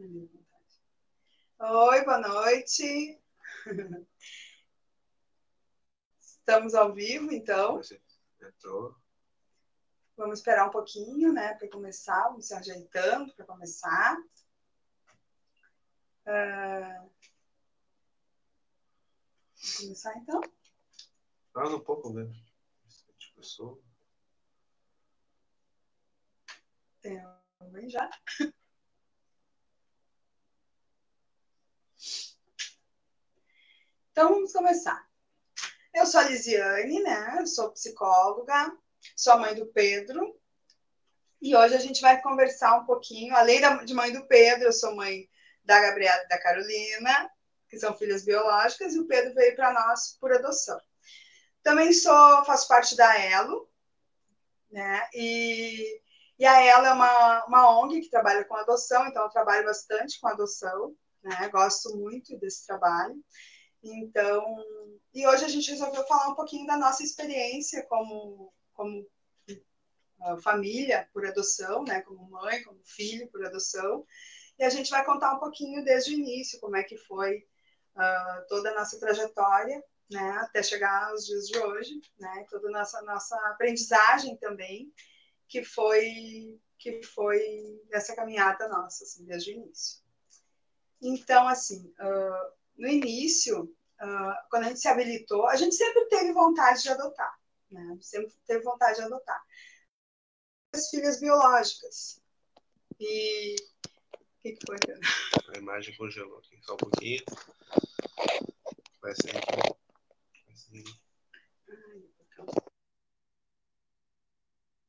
Oi, boa noite. Estamos ao vivo, então. Entrou. Vamos esperar um pouquinho, né, para começar. Vamos se ajeitando para começar. Vamos começar, então? Fala um pouco, né? De pessoa. Tem alguém já? Então, vamos começar. Eu sou a Lisiane, né? Eu sou psicóloga, sou a mãe do Pedro. E hoje a gente vai conversar um pouquinho, além de mãe do Pedro, eu sou mãe da Gabriela e da Carolina, que são filhas biológicas, e o Pedro veio para nós por adoção. Também faço parte da Elo, né? E a Elo é uma ONG que trabalha com adoção, então eu trabalho bastante com adoção, né? Gosto muito desse trabalho. Então, e hoje a gente resolveu falar um pouquinho da nossa experiência como família por adoção, né? Como mãe, como filho por adoção. E a gente vai contar um pouquinho desde o início, como é que foi toda a nossa trajetória, né? Até chegar aos dias de hoje, né? Toda a nossa aprendizagem também, que foi essa caminhada nossa, assim, desde o início. Então, assim, no início, quando a gente se habilitou, a gente sempre teve vontade de adotar, né? Sempre teve vontade de adotar. As filhas biológicas. E o que foi? A imagem congelou aqui, só um pouquinho. Vai ser aqui.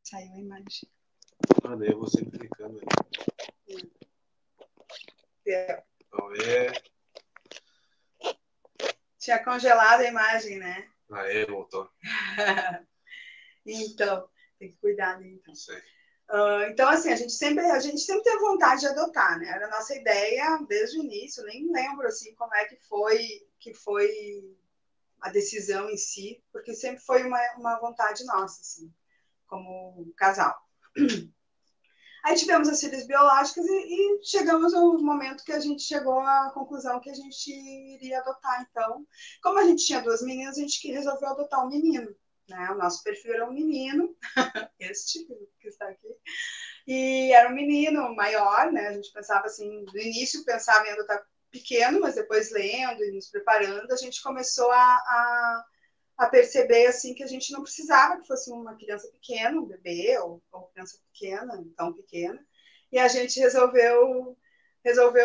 Saiu a imagem. Daí eu vou sempre clicando ali. Vamos ver. Tinha congelado a imagem, né? Aê, voltou. Então, tem que cuidar, né? Então. Sei. Então, assim, a gente sempre teve vontade de adotar, né? Era a nossa ideia desde o início, nem lembro, assim, como é que foi a decisão em si, porque sempre foi uma vontade nossa, assim, como casal. Aí tivemos as filhas biológicas e chegamos ao momento que a gente chegou à conclusão que a gente iria adotar. Então, como a gente tinha 2 meninas, a gente resolveu adotar um menino. Né? O nosso perfil era um menino, este que está aqui. E era um menino maior, né? A gente pensava assim, no início pensava em adotar pequeno, mas depois lendo e nos preparando, a gente começou a perceber assim que a gente não precisava que fosse uma criança pequena, um bebê ou criança pequena, tão pequena. E a gente resolveu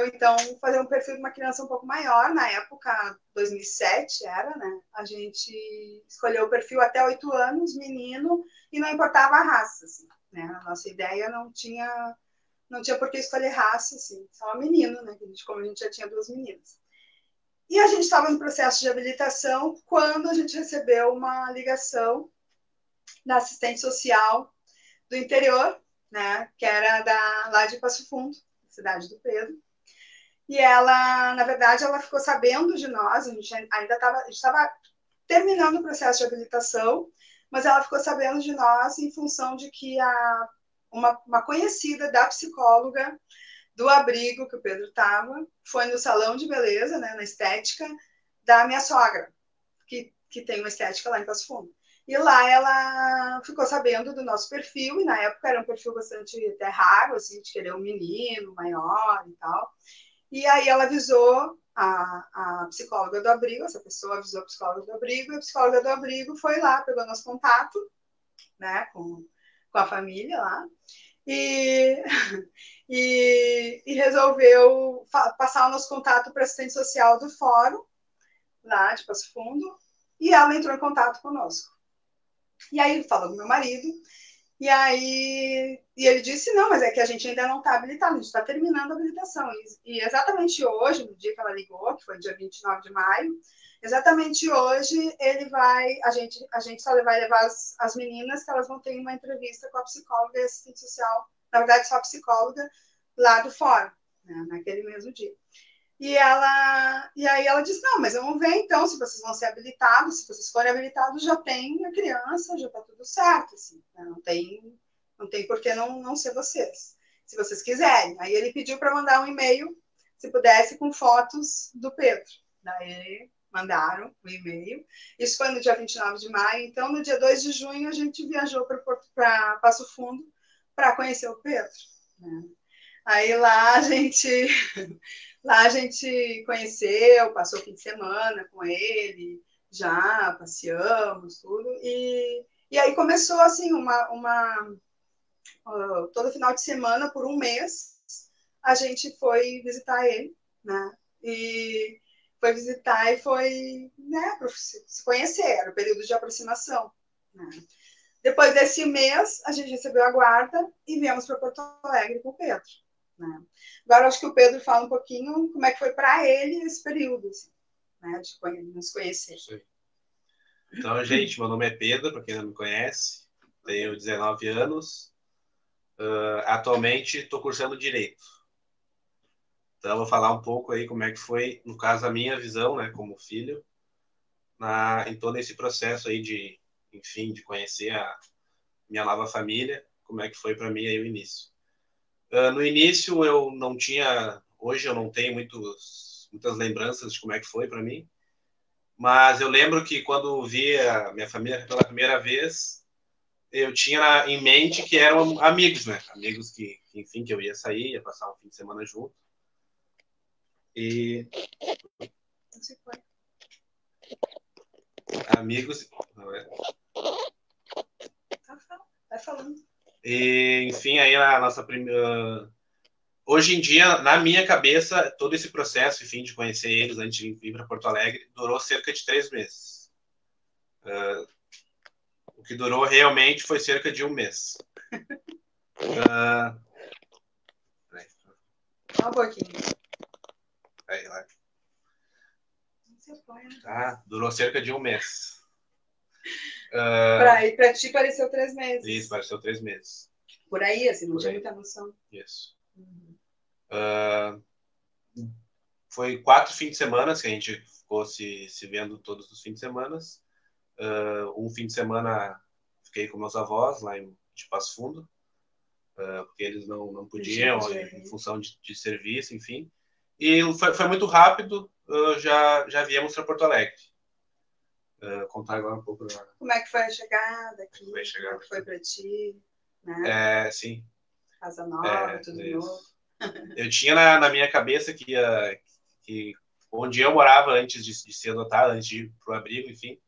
então fazer um perfil de uma criança um pouco maior. Na época, 2007 era, né? A gente escolheu o perfil até 8 anos, menino, e não importava a raça, assim, né? A nossa ideia não tinha por que escolher raça, assim, só menino, né? Como a gente já tinha 2 meninas. E a gente estava no processo de habilitação quando a gente recebeu uma ligação da assistente social do interior, né, que era lá de Passo Fundo, cidade do Pedro. E ela, na verdade, ela ficou sabendo de nós, a gente ainda estava terminando o processo de habilitação, mas ela ficou sabendo de nós em função de que uma conhecida da psicóloga do abrigo que o Pedro estava, foi no salão de beleza, né, na estética, da minha sogra, que tem uma estética lá em Passo Fundo. E lá ela ficou sabendo do nosso perfil, e na época era um perfil bastante até raro, assim, de querer um menino maior e tal. E aí ela avisou a psicóloga do abrigo, essa pessoa avisou a psicóloga do abrigo, e a psicóloga do abrigo foi lá, pegou nosso contato, né, com a família lá, e resolveu passar o nosso contato para a assistente social do fórum, lá de Passo Fundo, e ela entrou em contato conosco. E aí falou com meu marido, e ele disse, não, mas é que a gente ainda não está habilitado, a gente está terminando a habilitação. E exatamente hoje, no dia que ela ligou, que foi dia 29 de maio, exatamente hoje a gente só vai levar as meninas, que elas vão ter uma entrevista com a psicóloga e assistente social, na verdade só a psicóloga, lá do fórum, né, naquele mesmo dia. E aí ela disse, não, mas vamos ver então se vocês vão ser habilitados, se vocês forem habilitados já tem a criança, já está tudo certo, assim, né? Não tem por que não ser vocês. se vocês quiserem. Aí ele pediu para mandar um e-mail, se pudesse, com fotos do Pedro. Daí mandaram o e-mail. Isso foi no dia 29 de maio. Então, no dia 2 de junho, a gente viajou para Passo Fundo para conhecer o Pedro. Né? Aí lá a gente conheceu, passou o fim de semana com ele, já passeamos, tudo. E aí começou assim todo final de semana, por um mês, a gente foi visitar ele, né? E foi visitar e foi, né, para se conhecer, era o período de aproximação. Né? Depois desse mês, a gente recebeu a guarda e viemos para Porto Alegre com o Pedro. Né? Agora, acho que o Pedro fala um pouquinho como é que foi para ele esse período, assim, né, de nos conhecer. Sim. Então, gente, meu nome é Pedro, para quem não me conhece, tenho 19 anos, atualmente estou cursando Direito. Então, eu vou falar um pouco aí como é que foi, no caso, a minha visão, né, como filho, em todo esse processo aí de, enfim, de conhecer a minha nova família, como é que foi para mim aí o início. No início eu não tinha, hoje eu não tenho muitas lembranças de como é que foi para mim, mas eu lembro que quando vi a minha família pela primeira vez, eu tinha em mente que eram amigos, né? Amigos que enfim, que eu ia sair, ia passar um fim de semana junto. E amigos, Vai falando. E enfim, aí a nossa primeira. Hoje em dia, na minha cabeça, todo esse processo, enfim, de conhecer eles antes de vir para Porto Alegre, durou cerca de 3 meses. O que durou realmente foi cerca de um mês. Só um pouquinho. Aí, lá. Tá, durou cerca de um mês. Para ti pareceu 3 meses. Isso, pareceu 3 meses. Por aí, assim, não Por tinha aí. muita noção. Isso. Foi 4 fins de semana que a gente ficou se vendo todos os fins de semana. Um fim de semana fiquei com meus avós lá de Passo Fundo, porque eles não podiam, em função de serviço, enfim. E foi muito rápido, já viemos para Porto Alegre. Contar agora um pouco da... Como é que foi a chegada aqui? Como é que foi para ti? Né? Sim. Casa nova, tudo novo. Eu tinha na minha cabeça que onde eu morava antes de ser adotado, antes de ir pro abrigo, enfim,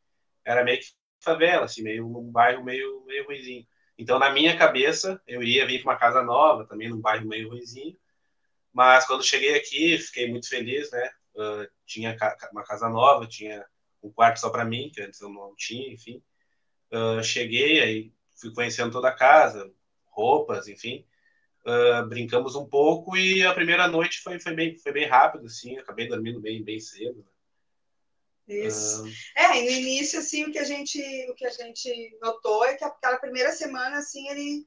era meio que favela, assim, meio um bairro meio ruizinho. Então, na minha cabeça, eu iria vir para uma casa nova, também num bairro meio ruizinho. Mas quando cheguei aqui, fiquei muito feliz, né? Tinha uma casa nova, tinha um quarto só para mim, que antes eu não tinha, enfim. Cheguei, aí fui conhecendo toda a casa, roupas, enfim. Brincamos um pouco e a primeira noite foi bem rápido, assim. Acabei dormindo bem cedo. Isso. E no início, assim, o que a gente notou é que aquela primeira semana, assim, ele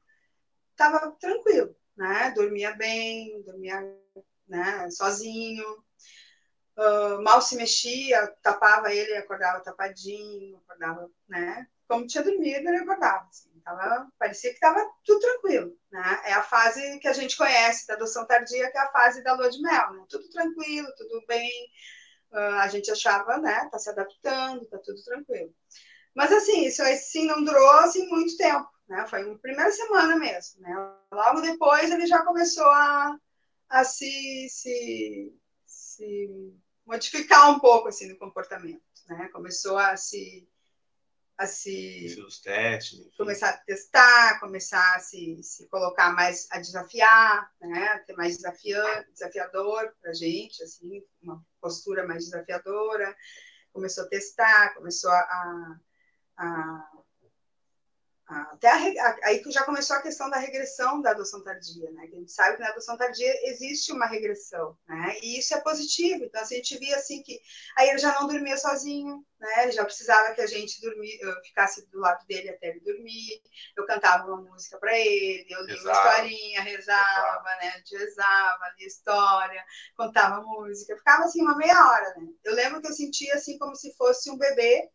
estava tranquilo, né? Dormia bem, dormia, né, sozinho, mal se mexia, tapava ele, acordava tapadinho, acordava, né? Como tinha dormido, ele acordava, assim, parecia que estava tudo tranquilo, né? É a fase que a gente conhece da adoção tardia, que é a fase da lua de mel, né? Tudo tranquilo, tudo bem, a gente achava, né? Tá se adaptando, tá tudo tranquilo. Mas assim, isso assim não durou assim muito tempo, né? Foi uma primeira semana mesmo, né? Logo depois ele já começou a se modificar um pouco assim no comportamento, né? Começou a se os testes, enfim. Começar a testar, começar a se colocar mais, a desafiar, né? Ter mais desafiador para a gente, assim, uma postura mais desafiadora. Começou a testar, começou até aí que já começou a questão da regressão da adoção tardia, né? A gente sabe que na adoção tardia existe uma regressão, né? E isso é positivo. Então, assim, a gente via assim que aí ele já não dormia sozinho, né? Ele já precisava que a gente ficasse do lado dele até ele dormir. Eu cantava uma música para ele, eu lia uma historinha, rezava, né? A gente rezava, lia história, contava música, ficava assim uma meia hora, né? Eu lembro que eu sentia assim como se fosse um bebê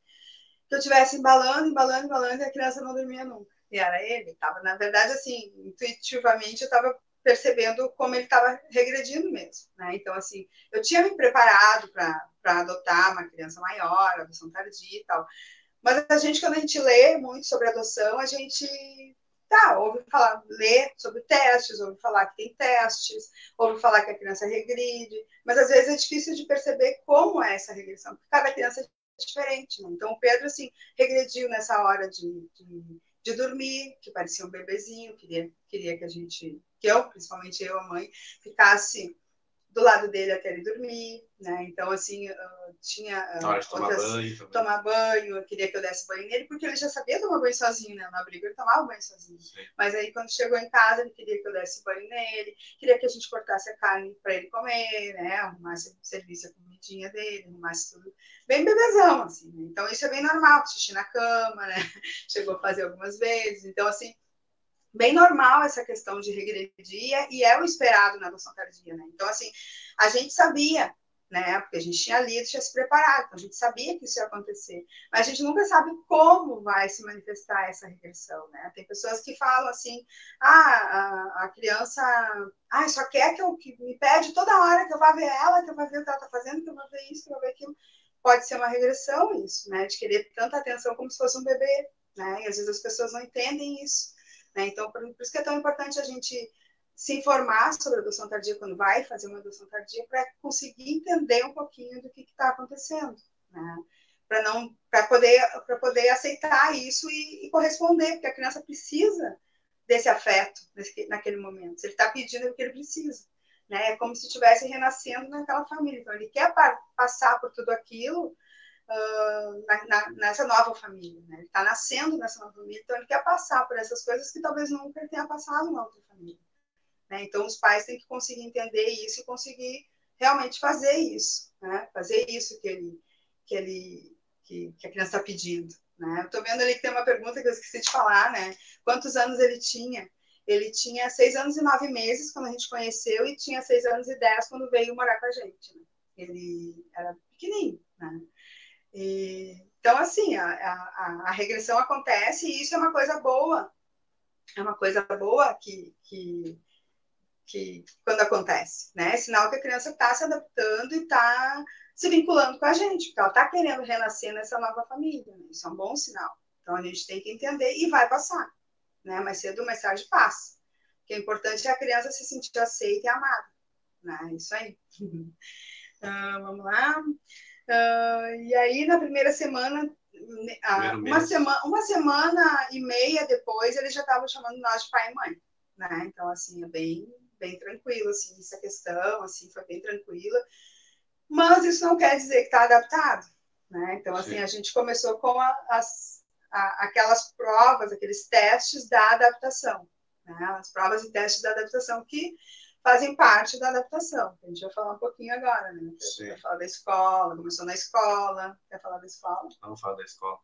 que eu estivesse embalando e a criança não dormia nunca. E era ele, tava, na verdade, assim, intuitivamente eu estava percebendo como ele estava regredindo mesmo, né? Então, assim, eu tinha me preparado para adotar uma criança maior, adoção tardia e tal, mas a gente, quando a gente lê muito sobre adoção, a gente ouve falar, lê sobre testes, ouve falar que tem testes, ouve falar que a criança regride, mas às vezes é difícil de perceber como é essa regressão, porque cada criança é diferente, né? Então o Pedro, assim, regrediu nessa hora de dormir, que parecia um bebezinho, queria que a gente, que eu, principalmente eu, a mãe, ficasse do lado dele até ele dormir, né? Então, assim, tinha tomar banho, eu queria que eu desse banho nele, porque ele já sabia tomar banho sozinho, né? No abrigo ele tomava banho sozinho. Sim. Mas aí, quando chegou em casa, ele queria que eu desse banho nele, queria que a gente cortasse a carne para ele comer, né? Arrumasse, serviço a comidinha dele, arrumasse tudo. Bem bebezão, assim, né? Então, isso é bem normal, xixi na cama, né? Chegou a fazer algumas vezes. Então, assim, bem normal essa questão de regredir e é o esperado na adoção tardia, né? Então, assim, a gente sabia, né? Porque a gente tinha lido, tinha se preparado, então a gente sabia que isso ia acontecer, mas a gente nunca sabe como vai se manifestar essa regressão, né? Tem pessoas que falam assim, a criança, só quer que me pede toda hora que eu vá ver ela, que eu vá ver o que ela tá fazendo, que eu vá ver isso, que eu vá ver aquilo. Pode ser uma regressão isso, né? De querer tanta atenção como se fosse um bebê, né? E às vezes as pessoas não entendem isso. Né? Então, por isso que é tão importante a gente se informar sobre a adoção tardia quando vai fazer uma adoção tardia, para conseguir entender um pouquinho do que está acontecendo, né? Para poder aceitar isso e corresponder, porque a criança precisa desse afeto naquele momento. Se ele está pedindo, é porque ele precisa. Né? É como se estivesse renascendo naquela família. Então, ele quer passar por tudo aquilo nessa nova família, né? Ele está nascendo nessa nova família, então ele quer passar por essas coisas que talvez nunca ele tenha passado na outra família, né? Então os pais têm que conseguir entender isso e conseguir realmente fazer isso, né? Fazer isso que a criança está pedindo, né? Eu estou vendo ali que tem uma pergunta que eu esqueci de falar, né? Quantos anos ele tinha? Ele tinha 6 anos e 9 meses quando a gente conheceu e tinha 6 anos e 10 quando veio morar com a gente, né? Ele era pequenininho, né? Então, assim, a regressão acontece e isso é uma coisa boa. É uma coisa boa que quando acontece, né? É sinal que a criança está se adaptando e está se vinculando com a gente, porque ela está querendo renascer nessa nova família, né? Isso é um bom sinal. Então, a gente tem que entender e vai passar, né? Mais cedo ou mais tarde passa. O que é importante é a criança se sentir aceita e amada, né? Isso aí. Vamos lá. E aí, na primeira semana, uma semana e meia depois, ele já estava chamando nós de pai e mãe, né? Então, assim, é bem tranquilo, assim, essa questão, assim, foi bem tranquila. Mas isso não quer dizer que está adaptado, né? Então, assim, a gente começou com aquelas provas, aqueles testes da adaptação, né? As provas e testes da adaptação que fazem parte da adaptação. A gente vai falar um pouquinho agora, né? Vai falar da escola, começou na escola. Quer falar da escola? Vamos falar da escola.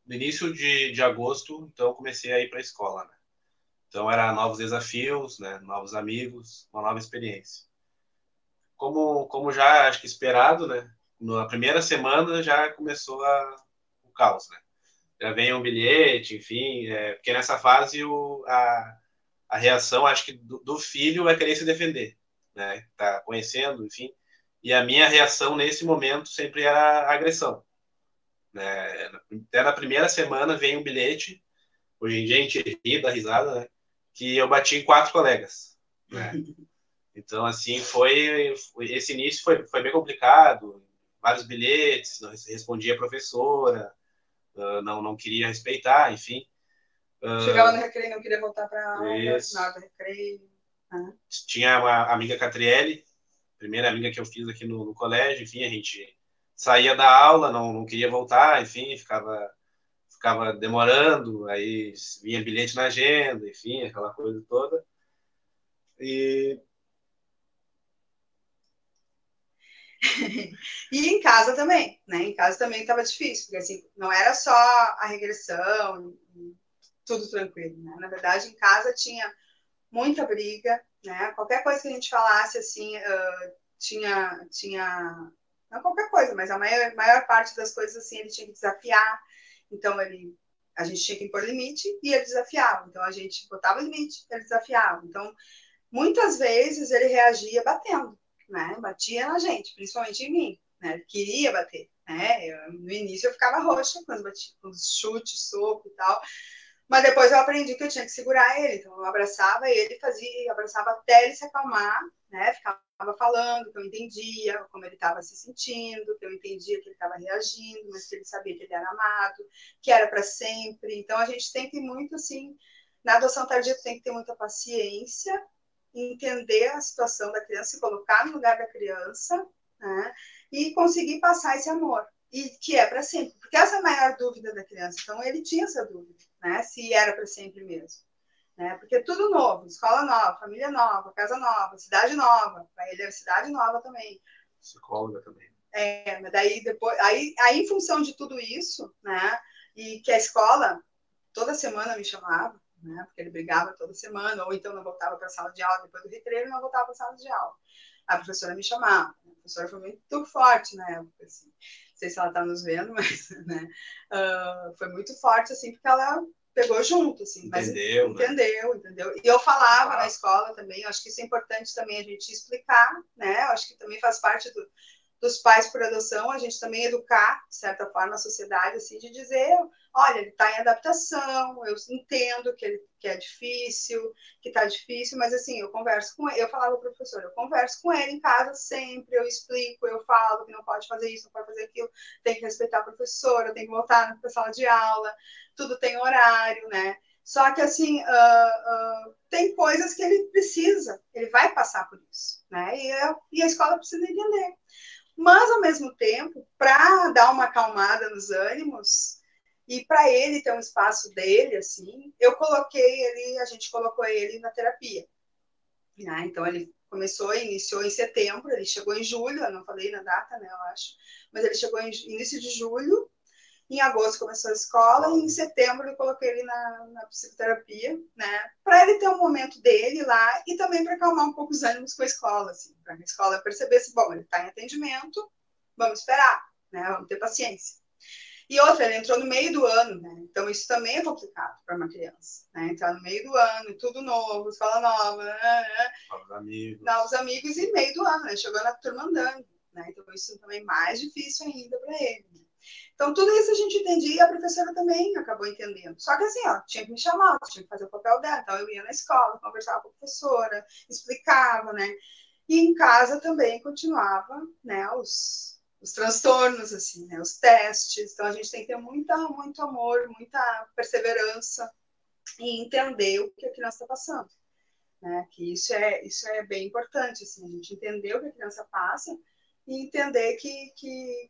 No início de agosto, então, eu comecei a ir para a escola, né? Então, era novos desafios, né? Novos amigos, uma nova experiência. Como já, acho que esperado, né? Na primeira semana já começou o caos, né? Já vem um bilhete, enfim, porque nessa fase a reação, acho que do filho é querer se defender, né? Tá conhecendo, enfim. E a minha reação nesse momento sempre era agressão, né? Até na primeira semana vem um bilhete, hoje em dia a gente ri, dá risada, né? Que eu bati em 4 colegas, né? Então, assim, esse início foi bem complicado, vários bilhetes, não respondia a professora, não queria respeitar, enfim. Chegava no recreio, não queria voltar para aula, nada, recreio. Tinha uma amiga Catriele, primeira amiga que eu fiz aqui no colégio, enfim, a gente saía da aula, não queria voltar, enfim, ficava demorando, aí vinha bilhete na agenda, enfim, aquela coisa toda. E e em casa também, né? Em casa também estava difícil, porque assim, não era só a regressão, tudo tranquilo, né? Na verdade, em casa tinha muita briga, né? Qualquer coisa que a gente falasse, assim, tinha não qualquer coisa, mas a maior parte das coisas, assim, ele tinha que desafiar. Então, ele A gente tinha que impor limite e ele desafiava. Então, a gente botava limite, ele desafiava. Então, muitas vezes ele reagia batendo, né? Batia na gente, principalmente em mim, né? Ele queria bater, né? No início eu ficava roxa quando batia, com chute, soco e tal. Mas depois eu aprendi que eu tinha que segurar ele. Então eu abraçava ele, abraçava até ele se acalmar, né? Ficava falando que eu entendia como ele estava se sentindo, que eu entendia que ele estava reagindo, mas que ele sabia que ele era amado, que era para sempre. Então a gente tem que muito assim, na adoção tardia tem que ter muita paciência, entender a situação da criança, se colocar no lugar da criança, né? E conseguir passar esse amor. E que é para sempre, porque essa é a maior dúvida da criança. Então ele tinha essa dúvida, né? Se era para sempre mesmo, né? Porque tudo novo, escola nova, família nova, casa nova, cidade nova. Para ele era cidade nova também. Psicóloga também. Mas daí depois, aí em função de tudo isso, né? E que a escola toda semana me chamava, né? Porque ele brigava toda semana, ou então não voltava para a sala de aula depois do recreio, ele não voltava para a sala de aula. A professora me chamava. A professora foi muito forte na época, assim. Não sei se ela está nos vendo, mas né, foi muito forte, assim, porque ela pegou junto, assim. Entendeu, mas, entendeu. E eu falava na escola também, acho que isso é importante também a gente explicar, né? Eu acho que também faz parte dos pais por adoção, a gente também educar, de certa forma, a sociedade, assim, de dizer, olha, ele está em adaptação, eu entendo que é difícil, que está difícil, mas assim, eu converso com ele, eu falava ao professor, eu converso com ele em casa sempre, eu explico, eu falo que não pode fazer isso, não pode fazer aquilo, tem que respeitar a professora, tem que voltar para a sala de aula, tudo tem horário, né? Só que, assim, tem coisas que ele precisa, ele vai passar por isso, né? E a escola precisa entender. Mas, ao mesmo tempo, para dar uma acalmada nos ânimos e para ele ter um espaço dele, assim, a gente colocou ele na terapia. Né? Então, ele iniciou em setembro, ele chegou em julho, eu não falei na data, né, eu acho, mas ele chegou em início de julho, em agosto começou a escola, e em setembro eu coloquei ele na psicoterapia, né? Para ele ter um momento dele lá e também para acalmar um pouco os ânimos com a escola, assim, para a escola perceber se, bom, ele está em atendimento, vamos esperar, né? Vamos ter paciência. E outra, ele entrou no meio do ano, né? Então isso também é complicado para uma criança, né? Entrar no meio do ano, tudo novo, escola nova, né? Novos amigos e meio do ano, né? Chegou na turma andando, né? Então isso também é mais difícil ainda para ele. Né? Então, tudo isso a gente entendia e a professora também acabou entendendo. Só que assim, ó, tinha que me chamar, tinha que fazer o papel dela. Então, eu ia na escola, conversava com a professora, explicava, né? E em casa também continuava, né, os transtornos, assim, né, os testes. Então, a gente tem que ter muito amor, muita perseverança em entender o que a criança está passando. Né? Que isso é bem importante, assim, a gente entender o que a criança passa e entender que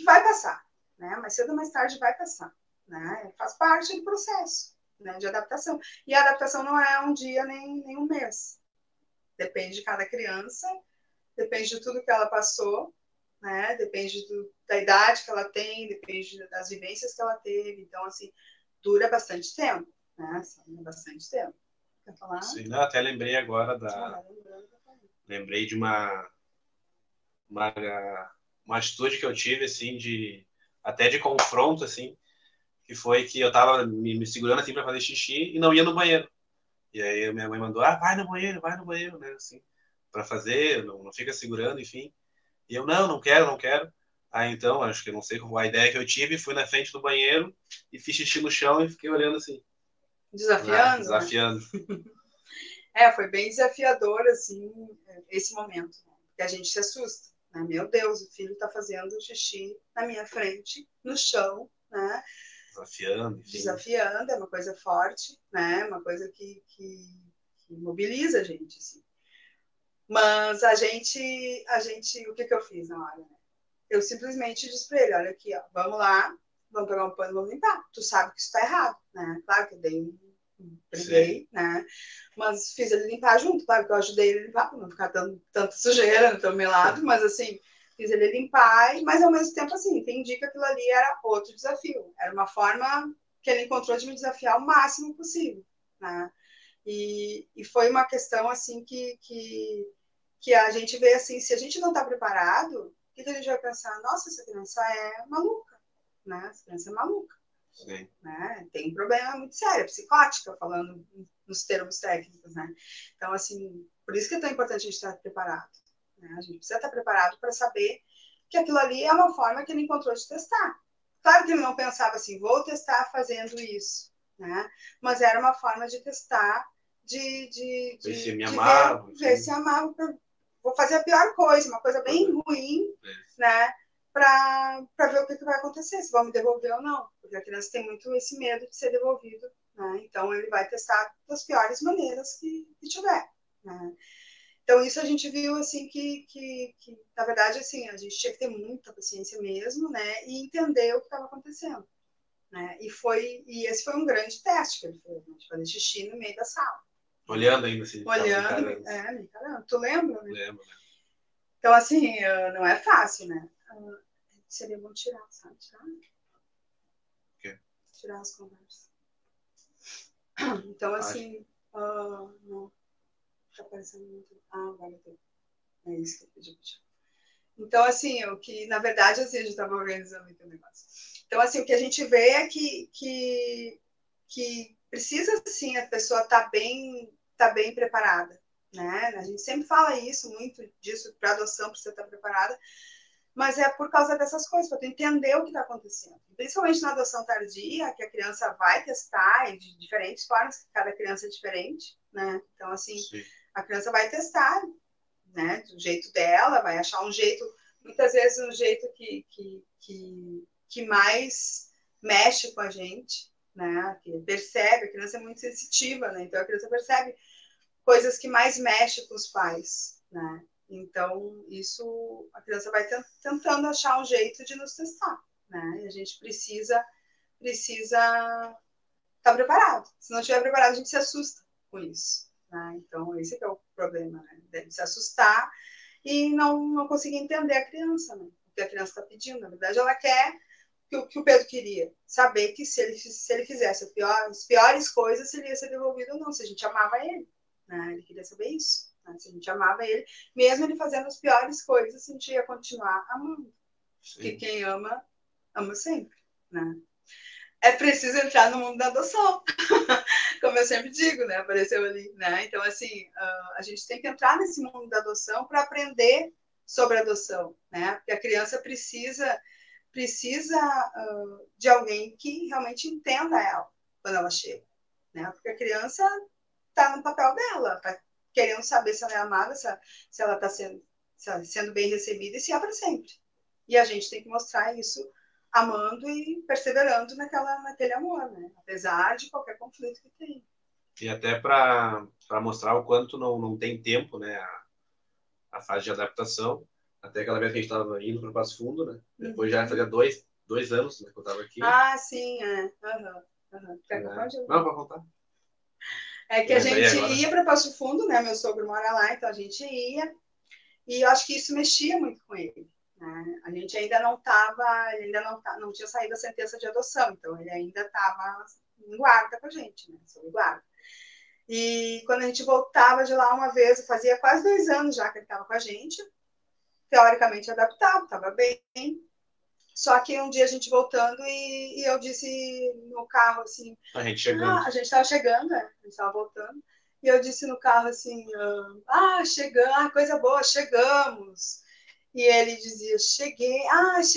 vai passar, né? Mais cedo ou mais tarde vai passar, né? Faz parte do processo, né? De adaptação. E a adaptação não é um dia nem um mês. Depende de cada criança, depende de tudo que ela passou, né? Depende da idade que ela tem, depende das vivências que ela teve. Então, assim, dura bastante tempo, né? Bastante tempo. Quer falar? Sim, não, até lembrei agora lembrei de uma atitude que eu tive, assim, até de confronto, assim, que foi que eu tava me segurando, assim, para fazer xixi e não ia no banheiro. E aí minha mãe mandou, vai no banheiro, né, assim, para fazer, não fica segurando, enfim. E eu, não quero, não quero. Aí então, acho que não sei qual a ideia que eu tive, fui na frente do banheiro e fiz xixi no chão e fiquei olhando assim. Desafiando? Desafiando. Foi bem desafiador, assim, esse momento, né? Porque a gente se assusta, né? Meu Deus, o filho está fazendo xixi na minha frente, no chão, né? Desafiando, enfim. Desafiando, é uma coisa forte, né? Uma coisa que mobiliza a gente, assim. Mas a gente, o que eu fiz na hora? Né? Eu simplesmente disse para ele, olha aqui, ó, vamos lá, vamos pegar um pano e vamos limpar. Tu sabe que isso está errado, né? Claro que eu dei briguei, né? Mas fiz ele limpar junto, claro que eu ajudei ele a limpar, para não ficar tanta sujeira no teu melado, mas assim, fiz ele limpar, mas ao mesmo tempo, assim, entendi que aquilo ali era outro desafio, era uma forma que ele encontrou de me desafiar o máximo possível, né? E foi uma questão, assim, que a gente vê, assim, se a gente não está preparado, o que a gente vai pensar? Nossa, essa criança é maluca, né? Essa criança é maluca. Sim. Né? Tem um problema muito sério, psicótica, falando nos termos técnicos, né? Então, assim, por isso que é tão importante a gente estar preparado, né? A gente precisa estar preparado para saber que aquilo ali é uma forma que ele encontrou de testar. Claro que ele não pensava assim, vou testar fazendo isso, né? Mas era uma forma de testar, Ver se me de amava. ver se amava. Vou fazer a pior coisa, uma coisa bem ruim, né? Para ver o que vai acontecer, se vão me devolver ou não. Porque a criança tem muito esse medo de ser devolvido, né? Então ele vai testar das piores maneiras que tiver, né? Então isso a gente viu assim que na verdade assim a gente tinha que ter muita paciência mesmo, né? E entender o que estava acontecendo, né? E esse foi um grande teste que ele fez, né? De fazer xixi no meio da sala. Olhando ainda assim. Olhando, me encarando. Tu lembra, né? Lembro. Então assim não é fácil, né? Seria bom tirar, sabe? Tirar as conversas. Então, assim, não. Tá parecendo muito. Agora tem. É isso que eu pedi pra tirar. Então, assim, o que, na verdade, assim, a gente estava organizando aqui o negócio. Então, assim, o que a gente vê é que precisa, sim, a pessoa tá bem preparada, né? A gente sempre fala isso, muito disso, para adoção precisa estar preparada, mas é por causa dessas coisas, para tu entender o que está acontecendo. Principalmente na adoção tardia, que a criança vai testar de diferentes formas, cada criança é diferente, né? Então, assim, sim, a criança vai testar, né? Do jeito dela, vai achar um jeito, muitas vezes um jeito que mais mexe com a gente, né? Que percebe, a criança é muito sensitiva, né? Então a criança percebe coisas que mais mexem com os pais, né? Então, isso, a criança vai tentando achar um jeito de nos testar, né? E a gente precisa estar preparado. Se não estiver preparado, a gente se assusta com isso, né? Então, esse é o problema, né? Deve se assustar e não conseguir entender a criança, né? O que a criança está pedindo. Na verdade, ela quer o que o Pedro queria, saber que se ele fizesse as piores coisas, se ele ia ser devolvido ou não, se a gente amava ele, né? Ele queria saber isso, né? Se a gente amava ele, mesmo ele fazendo as piores coisas, a gente ia continuar amando. Porque quem ama, ama sempre, né? É preciso entrar no mundo da adoção, como eu sempre digo, né? Apareceu ali, né? Então, assim, a gente tem que entrar nesse mundo da adoção para aprender sobre adoção, né? Porque a criança precisa de alguém que realmente entenda ela quando ela chega, né? Porque a criança está no papel dela, está querendo saber se ela é amada, se ela está sendo bem recebida e se é para sempre. E a gente tem que mostrar isso amando e perseverando naquele amor, né? Apesar de qualquer conflito que tenha. E até para mostrar o quanto não tem tempo, né? A fase de adaptação. Até aquela vez que a gente estava indo para o Passo Fundo, né? Depois já fazia dois anos, né, que eu estava aqui. Sim, é. Quer contar? Não, para contar. É que a gente ia para Passo Fundo, né? Meu sogro mora lá, então a gente ia. E eu acho que isso mexia muito com ele. Né? A gente ainda não tinha saído a sentença de adoção, então ele ainda estava em guarda com a gente, né? Sob guarda. E quando a gente voltava de lá uma vez, fazia quase 2 anos já que ele estava com a gente, teoricamente adaptado, estava bem. Só que um dia a gente voltando e eu disse no carro assim... A gente chegando. A gente estava chegando, né? A gente estava voltando. E eu disse no carro assim, chegamos, coisa boa, chegamos. E ele dizia, cheguemos.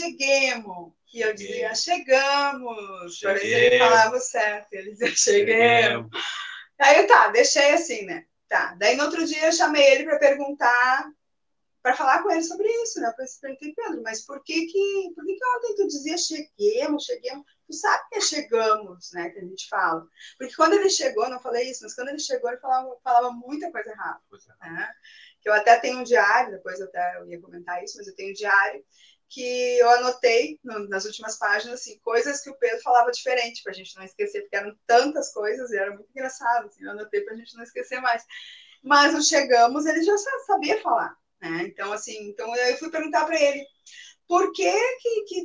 E eu dizia, chegamos. Para ver se ele falava certo. Ele dizia, cheguemos. Aí deixei assim, né? Tá. Daí no outro dia eu chamei ele para perguntar, para falar com ele sobre isso, né? Eu perguntei, Pedro, mas por que ontem tu dizia cheguemos? Tu sabe que é chegamos, né? Que a gente fala. Porque quando ele chegou, não falei isso, mas quando ele chegou, ele falava muita coisa errada. Né? Que eu até tenho um diário, depois eu ia comentar isso, mas eu tenho um diário que eu anotei nas últimas páginas, assim, coisas que o Pedro falava diferente, para a gente não esquecer, porque eram tantas coisas e era muito engraçado, assim, eu anotei para a gente não esquecer mais. Mas no chegamos, ele já sabia falar. Né? Então, assim, eu fui perguntar para ele por que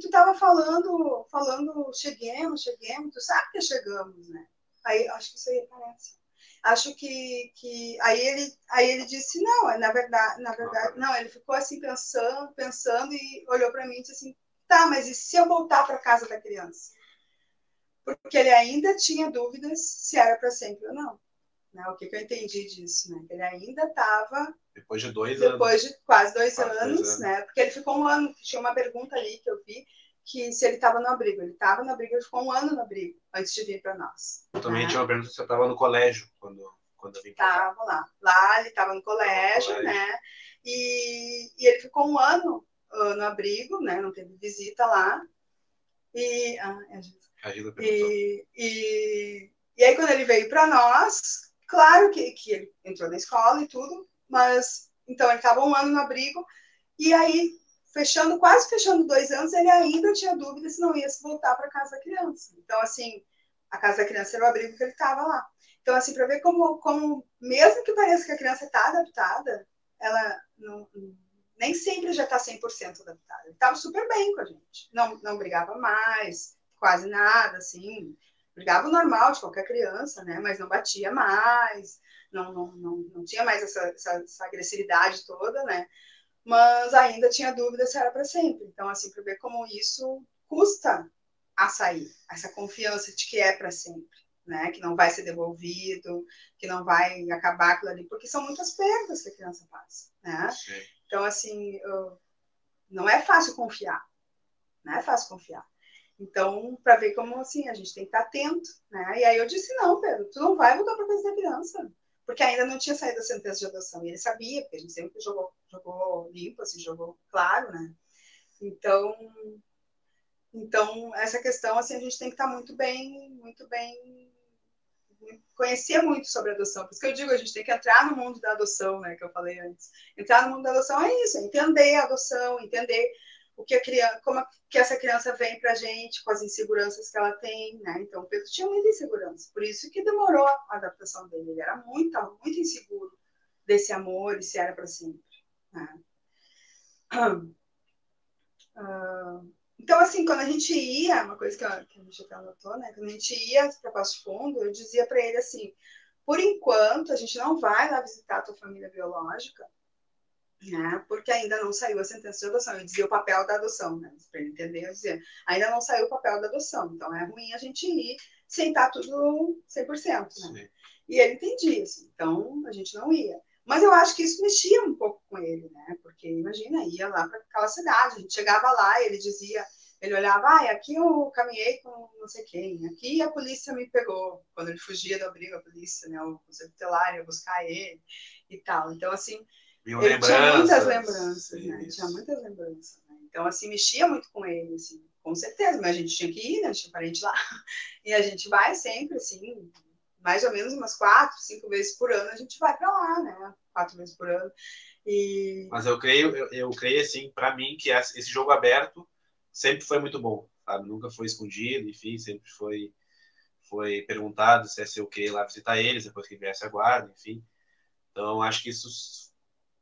tu estava falando cheguemos, tu sabe que chegamos, né? Aí, acho que isso aí aparece. Acho que aí ele disse, não, na verdade, não, ele ficou assim pensando e olhou para mim e disse assim, tá, mas e se eu voltar para casa da criança? porque ele ainda tinha dúvidas se era para sempre ou não. Né? O que eu entendi disso, né? Ele ainda estava... Depois de 2 anos. Depois de quase dois Quase 2 anos, né? Porque ele ficou 1 ano. Tinha uma pergunta ali que eu vi, que se ele estava no abrigo. Ele estava no abrigo, ele ficou 1 ano no abrigo, antes de vir para nós. Eu também tinha uma pergunta se eu estava no colégio, quando eu vim para cá. Estava lá. Lá ele estava no colégio, né? E ele ficou 1 ano no abrigo, né? Não teve visita lá. E, e aí, quando ele veio para nós, claro que ele entrou na escola e tudo, mas então ele estava 1 ano no abrigo, e aí, quase fechando 2 anos, ele ainda tinha dúvida se não ia se voltar para a casa da criança. Então, assim, a casa da criança era o abrigo que ele estava lá. Então, assim, para ver como, mesmo que pareça que a criança está adaptada, ela nem sempre já está 100% adaptada. Ele estava super bem com a gente. Não brigava mais, quase nada, assim. Brigava o normal de qualquer criança, né? Mas não batia mais, não tinha mais essa agressividade toda, né? Mas ainda tinha dúvida se era para sempre. Então, assim, para ver como isso custa a sair, essa confiança de que é para sempre, né? Que não vai ser devolvido, que não vai acabar aquilo ali, porque são muitas perdas que a criança passa, né? Sim. Então, assim, não é fácil confiar, não é fácil confiar. Então, para ver como, assim, a gente tem que estar atento, né? E aí eu disse, não, Pedro, tu não vai voltar para casa da criança, porque ainda não tinha saído a sentença de adoção. E ele sabia, porque a gente sempre jogou limpo, assim, jogou claro, né? Então, essa questão, assim, a gente tem que estar muito bem, conhecer muito sobre a adoção. Por isso que eu digo, a gente tem que entrar no mundo da adoção, né, que eu falei antes. Entrar no mundo da adoção é isso, é entender a adoção, entender o que a criança, como que essa criança vem para a gente, com as inseguranças que ela tem, né? Então, o Pedro tinha muita insegurança, por isso que demorou a adaptação dele. Ele era muito inseguro desse amor e se era para sempre. Né? Então, assim, quando a gente ia, uma coisa que a gente até anotou, né? Quando a gente ia para Passo Fundo, eu dizia para ele assim: por enquanto, a gente não vai lá visitar a tua família biológica, né? Porque ainda não saiu a sentença de adoção. Eu dizia o papel da adoção, né? Para ele entender, eu dizia: ainda não saiu o papel da adoção, então é ruim a gente ir sem estar tudo 100%, né? Sim. E ele entendia, assim, então a gente não ia. Mas eu acho que isso mexia um pouco com ele, né? Porque, imagina, ia lá para aquela cidade, a gente chegava lá e ele dizia, ele olhava, aqui eu caminhei com não sei quem, aqui a polícia me pegou, quando ele fugia do abrigo, a polícia, né? O conselho tutelar ia buscar ele e tal. Então, assim, ele tinha muitas lembranças, né? Tinha muitas lembranças, né? Então, assim, mexia muito com ele, assim, com certeza, mas a gente tinha que ir, né? Tinha parente lá, e a gente vai sempre, assim, mais ou menos umas 4, 5 vezes por ano a gente vai para lá, né? 4 vezes por ano. Mas eu creio assim, para mim, que esse jogo aberto sempre foi muito bom, sabe? Nunca foi escondido, enfim, sempre foi perguntado se é ser o que lá visitar eles depois que viesse a guarda, enfim. Então acho que isso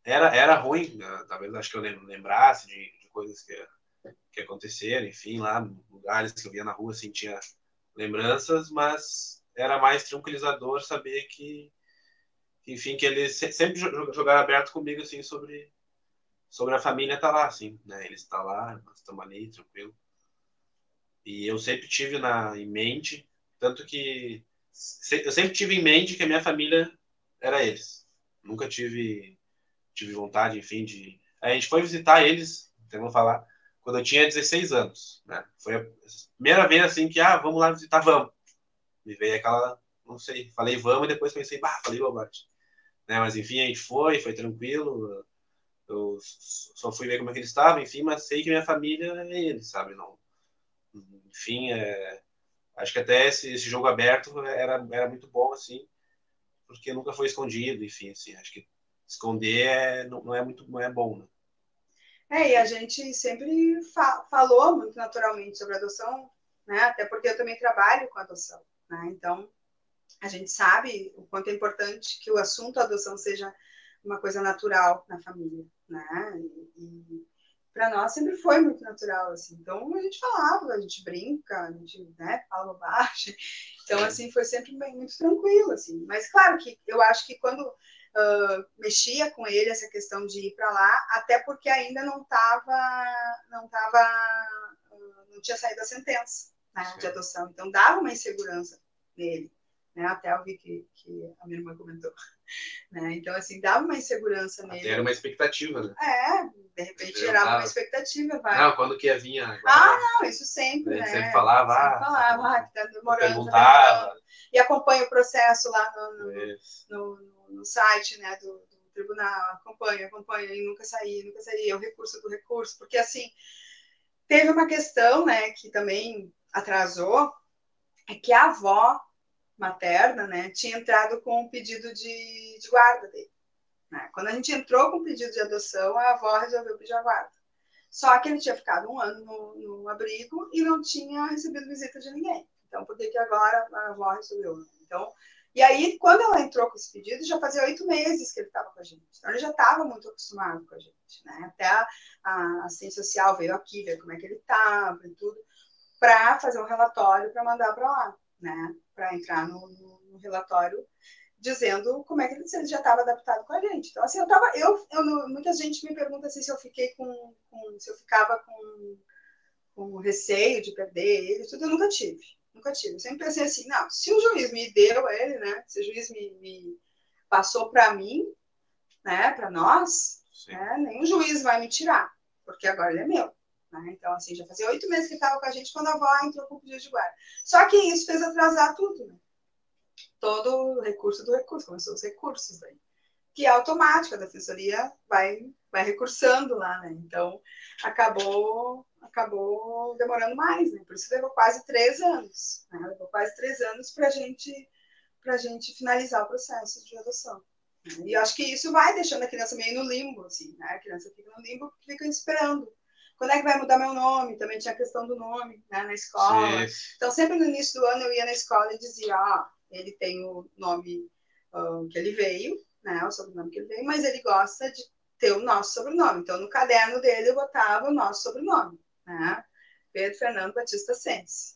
era ruim, né? Talvez acho que eu lembrasse de coisas que aconteceram, enfim, lá lugares que eu via na rua, assim, tinha lembranças, mas era mais tranquilizador saber que enfim, que eles sempre jogaram aberto comigo, assim, sobre a família tá lá, assim, né? Eles estão lá, nós estamos ali, tranquilo. E eu sempre tive em mente, tanto que eu sempre tive em mente que a minha família era eles. Nunca tive vontade, enfim, de... A gente foi visitar eles, então vou falar, quando eu tinha 16 anos, né? Foi a primeira vez, assim, que, vamos lá visitar, vamos. Me veio aquela, não sei, falei vamos e depois pensei, falei bobagem. Né? Mas enfim, a gente foi tranquilo. Eu só fui ver como é que eles estavam, enfim, mas sei que minha família é eles, sabe? Não, enfim, acho que até esse jogo aberto era muito bom, assim, porque nunca foi escondido, enfim, assim, acho que esconder não é muito, não é bom, né? E a gente sempre falou muito naturalmente sobre adoção, né? Até porque eu também trabalho com adoção, né? Então, a gente sabe o quanto é importante que o assunto adoção seja uma coisa natural na família, né? E para nós sempre foi muito natural, assim. Então, a gente falava, a gente brinca, a gente, né, fala bobagem. Então, assim, foi sempre muito tranquilo, assim. Mas, claro que eu acho que quando mexia com ele essa questão de ir para lá, até porque ainda não tinha saído a sentença, né, de adoção. Então, dava uma insegurança nele. Né? Até eu vi que a minha irmã comentou. Né? Então, assim, dava uma insegurança nele. Até era uma expectativa, né? De repente gerava uma expectativa. Não, quando que ia vir agora? Não, isso sempre, né? Sempre falava, que tá demorando, perguntava. E acompanha o processo lá no site, né, do tribunal, acompanha, e nunca saía, o recurso do recurso, porque, assim, teve uma questão, né, que também atrasou, é que a avó materna, né, tinha entrado com um pedido de guarda dele. Né? Quando a gente entrou com o pedido de adoção, a avó resolveu pedir a guarda. Só que ele tinha ficado um ano no abrigo e não tinha recebido visita de ninguém. Então, por que agora a avó resolveu? Então, e aí, quando ela entrou com esse pedido, já fazia 8 meses que ele estava com a gente. Então, ele já estava muito acostumado com a gente. Né? Até a assistência social veio aqui ver como é que ele estava e tudo, para fazer um relatório para mandar para lá, né? Para entrar no relatório dizendo como é que ele já estava adaptado com a gente. Então, assim, muita gente me pergunta assim, se eu ficava com receio de perder ele, tudo. Eu nunca tive. Eu sempre pensei assim, não, se o juiz me deu ele, né? Se o juiz me passou para mim, né? Para nós, né, nenhum juiz vai me tirar, porque agora ele é meu. Né? Então, assim, já fazia 8 meses que ele estava com a gente quando a avó entrou com o pedido de guarda. Só que isso fez atrasar tudo, né? Todo o recurso do recurso, começou os recursos aí, que é automático, a defensoria vai recursando lá, né? Então, acabou demorando mais, né? Por isso levou quase 3 anos, né? Levou quase 3 anos para a gente finalizar o processo de adoção. Né? E eu acho que isso vai deixando a criança meio no limbo, assim, né? A criança fica no limbo porque fica esperando. Quando é que vai mudar meu nome? Também tinha a questão do nome, né, na escola. Sim. Então, sempre no início do ano eu ia na escola e dizia, ele tem o nome que ele veio, né, o sobrenome que ele veio, mas ele gosta de ter o nosso sobrenome. Então, no caderno dele eu botava o nosso sobrenome, né, Pedro Fernando Batista Sense.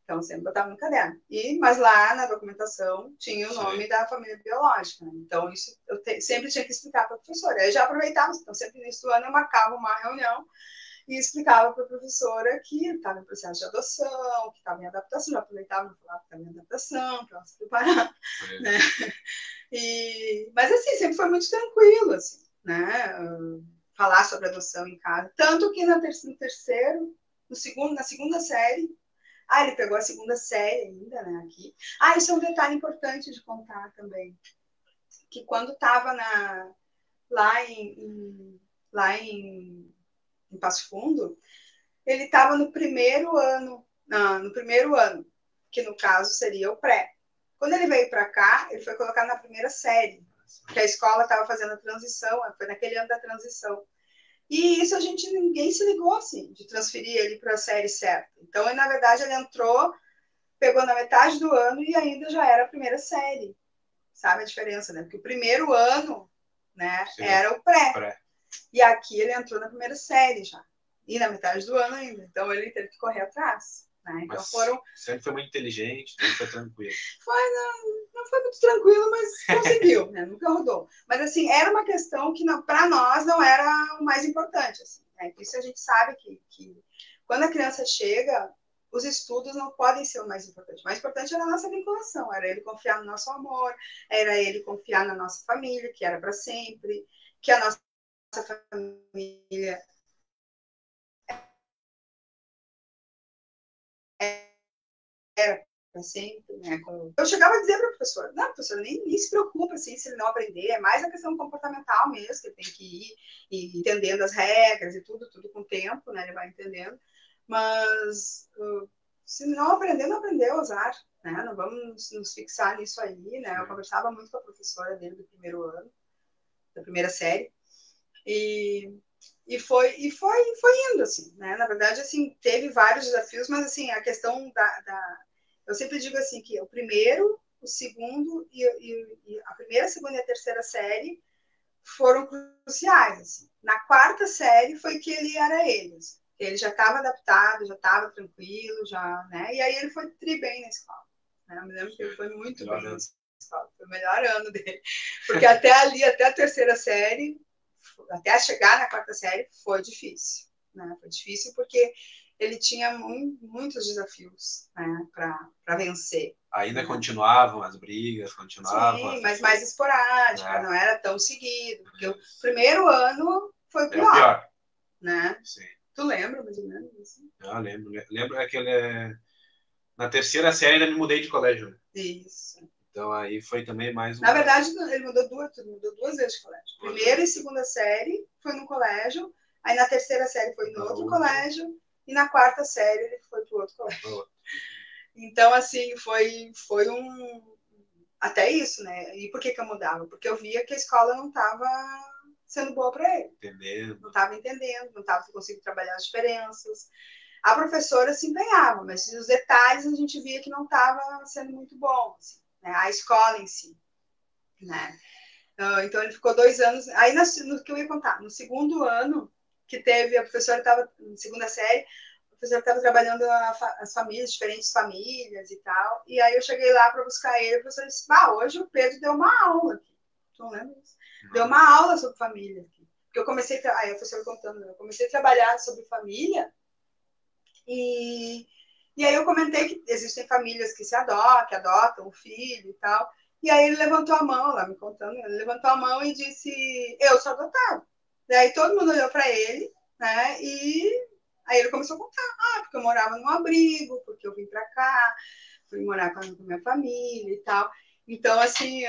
Então, sempre botava no caderno. Mas lá na documentação tinha o nome da família biológica. Né? Então, isso eu sempre tinha que explicar para a professora. Eu já aproveitava, então, sempre no início do ano eu marcava uma reunião e explicava para a professora que estava em processo de adoção, que estava em adaptação, já aproveitava e falava que estava em adaptação, para ela se preparar. Né? Mas, assim, sempre foi muito tranquilo, assim, né? Falar sobre adoção em casa. Tanto que na segunda série, ele pegou a segunda série ainda, né, aqui. Isso é um detalhe importante de contar também, que quando estava lá em Passo Fundo, ele estava no primeiro ano, que no caso seria o pré. Quando ele veio para cá, ele foi colocado na primeira série, que a escola estava fazendo a transição, foi naquele ano da transição. E isso ninguém se ligou, assim, de transferir ele para a série certa. Então, na verdade, ele entrou, pegou na metade do ano e ainda já era a primeira série. Sabe a diferença, né? Porque o primeiro ano, né, era o pré. E aqui ele entrou na primeira série já. E na metade do ano ainda. Então, ele teve que correr atrás. Né? Então, sempre foi muito inteligente, sempre foi tranquilo. Não foi muito tranquilo, mas conseguiu, né? Nunca rodou. Mas, assim, era uma questão que para nós não era o mais importante. Assim, né? Isso a gente sabe que quando a criança chega, os estudos não podem ser o mais importante. O mais importante era a nossa vinculação, era ele confiar no nosso amor, era ele confiar na nossa família, que era para sempre, que a nossa família era para sempre, né? Eu chegava a dizer para a professora, não, professora, nem se preocupa assim, se ele não aprender, é mais a questão comportamental mesmo, que ele tem que ir e entendendo as regras e tudo com o tempo, né? Ele vai entendendo, mas se não aprender, não aprendeu, azar, né? Não vamos nos fixar nisso aí, né? Eu conversava muito com a professora dele do primeiro ano, da primeira série, e foi indo, assim, né? Na verdade, assim, teve vários desafios, mas, assim, a questão eu sempre digo, assim, que o primeiro, o segundo e a primeira, segunda e a terceira série foram cruciais, assim. Na quarta série foi que ele era ele, assim. Ele já estava adaptado, já estava tranquilo, já, né? E aí ele foi bem na escola, né? Eu me lembro que ele foi muito bem na escola, foi o melhor ano dele, porque até a terceira série, até chegar na quarta série, foi difícil, né? Foi difícil porque ele tinha muitos desafios, né, para vencer. Ainda continuavam as brigas, continuavam. Sim, mas mais esporádica, não era tão seguido. Porque o primeiro ano foi o pior. É o pior. Né? Sim. Tu lembra mais ou menos? Assim? Eu lembro. Lembro aquele. Na terceira série ainda me mudei de colégio. Isso. Então aí foi também mais Na verdade, ele mudou duas vezes de colégio. Primeira e segunda série foi no colégio, aí na terceira série foi no outro colégio, e na quarta série ele foi para o outro colégio. Então, assim, foi até isso, né? E por que eu mudava? Porque eu via que a escola não estava sendo boa para ele. Entendendo. Não estava entendendo, não estava conseguindo trabalhar as diferenças. A professora se empenhava, mas os detalhes a gente via que não estava sendo muito bom, assim, né? A escola em si, né? Então ele ficou 2 anos. Aí no que eu ia contar, no segundo ano que teve, a professora estava na segunda série, a professora estava trabalhando as famílias, diferentes famílias e tal. E aí eu cheguei lá para buscar ele, a professora disse: hoje o Pedro deu uma aula aqui. Tu não lembra isso? Deu uma aula sobre família aqui. Porque eu comecei, aí a professora contando, eu comecei a trabalhar sobre família. E aí eu comentei que existem famílias que adotam o filho e tal. E aí ele levantou a mão, lá me contando, ele levantou a mão e disse: eu sou adotado. Daí todo mundo olhou para ele, né? E aí ele começou a contar: porque eu morava num abrigo, porque eu vim para cá, fui morar com a minha família e tal. Então, assim,